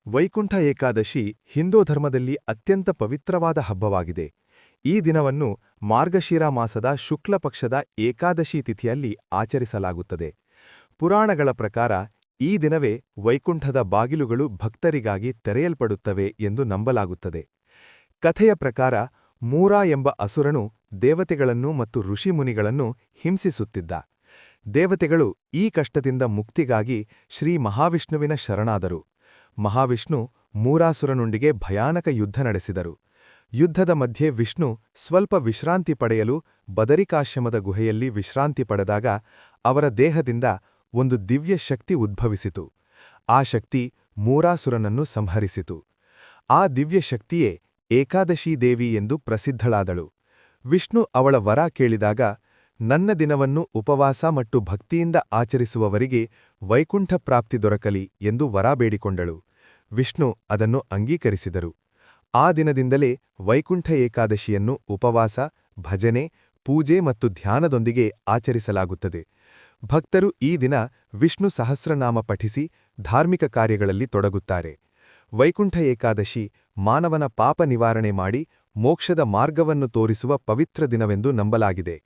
ವೈಕುಂಠ ಏಕಾದಶಿ ಹಿಂದೂ ಧರ್ಮದಲ್ಲಿ ಅತ್ಯಂತ ಪವಿತ್ರವಾದ ಹಬ್ಬವಾಗಿದೆ. ಈ ದಿನವನ್ನು ಮಾರ್ಗಶಿರ ಮಾಸದ ಶುಕ್ಲ ಪಕ್ಷದ ಏಕಾದಶಿ ತಿಥಿಯಲ್ಲಿ ಆಚರಿಸಲಾಗುತ್ತದೆ. ಪುರಾಣಗಳ ಪ್ರಕಾರ ಈ ದಿನವೇ ವೈಕುಂಠದ ಬಾಗಿಲುಗಳು ಭಕ್ತರಿಗಾಗಿ ತೆರೆಯಲ್ಪಡುತ್ತವೆ ಎಂದು ನಂಬಲಾಗುತ್ತದೆ. ಕಥೆಯ ಪ್ರಕಾರ ಮೂರಾ ಎಂಬ ಅಸುರನು ದೇವತೆಗಳನ್ನು ಮತ್ತು ಋಷಿಮುನಿಗಳನ್ನು ಹಿಂಸಿಸುತ್ತಿದ್ದ. ದೇವತೆಗಳು ಈ ಕಷ್ಟದಿಂದ ಮುಕ್ತಿಗಾಗಿ ಶ್ರೀ ಮಹಾವಿಷ್ಣುವಿನ ಶರಣಾದರು. ಮಹಾವಿಷ್ಣು ಮೂರಾಸುರನೊಂದಿಗೆ ಭಯಾನಕ ಯುದ್ಧ ನಡೆಸಿದರು. ಯುದ್ಧದ ಮಧ್ಯೆ ವಿಷ್ಣು ಸ್ವಲ್ಪ ವಿಶ್ರಾಂತಿ ಪಡೆಯಲು ಬದರಿಕಾಶ್ರಮದ ಗುಹೆಯಲ್ಲಿ ವಿಶ್ರಾಂತಿ ಪಡೆದಾಗ ಅವರ ದೇಹದಿಂದ ಒಂದು ದಿವ್ಯ ಶಕ್ತಿ ಉದ್ಭವಿಸಿತು. ಆ ಶಕ್ತಿ ಮೂರಾಸುರನನ್ನು ಸಂಹರಿಸಿತು. ಆ ದಿವ್ಯ ಶಕ್ತಿಯೇ ಏಕಾದಶೀ ದೇವಿ ಎಂದು ಪ್ರಸಿದ್ಧಳಾದಳು. ವಿಷ್ಣು ಅವಳ ವರ ಕೇಳಿದಾಗ, ನನ್ನ ದಿನವನ್ನು ಉಪವಾಸ ಮತ್ತು ಭಕ್ತಿಯಿಂದ ಆಚರಿಸುವವರಿಗೆ ವೈಕುಂಠ ಪ್ರಾಪ್ತಿ ದೊರಕಲಿ ಎಂದು ವರ ಬೇಡಿಕೊಂಡಳು. ವಿಷ್ಣು ಅದನ್ನು ಅಂಗೀಕರಿಸಿದರು. ಆ ದಿನದಿಂದಲೇ ವೈಕುಂಠ ಏಕಾದಶಿಯನ್ನು ಉಪವಾಸ, ಭಜನೆ, ಪೂಜೆ ಮತ್ತು ಧ್ಯಾನದೊಂದಿಗೆ ಆಚರಿಸಲಾಗುತ್ತದೆ. ಭಕ್ತರು ಈ ದಿನ ವಿಷ್ಣು ಸಹಸ್ರನಾಮ ಪಠಿಸಿ ಧಾರ್ಮಿಕ ಕಾರ್ಯಗಳಲ್ಲಿ ತೊಡಗುತ್ತಾರೆ. ವೈಕುಂಠ ಏಕಾದಶಿ ಮಾನವನ ಪಾಪ ನಿವಾರಣೆ ಮಾಡಿ ಮೋಕ್ಷದ ಮಾರ್ಗವನ್ನು ತೋರಿಸುವ ಪವಿತ್ರ ದಿನವೆಂದು ನಂಬಲಾಗಿದೆ.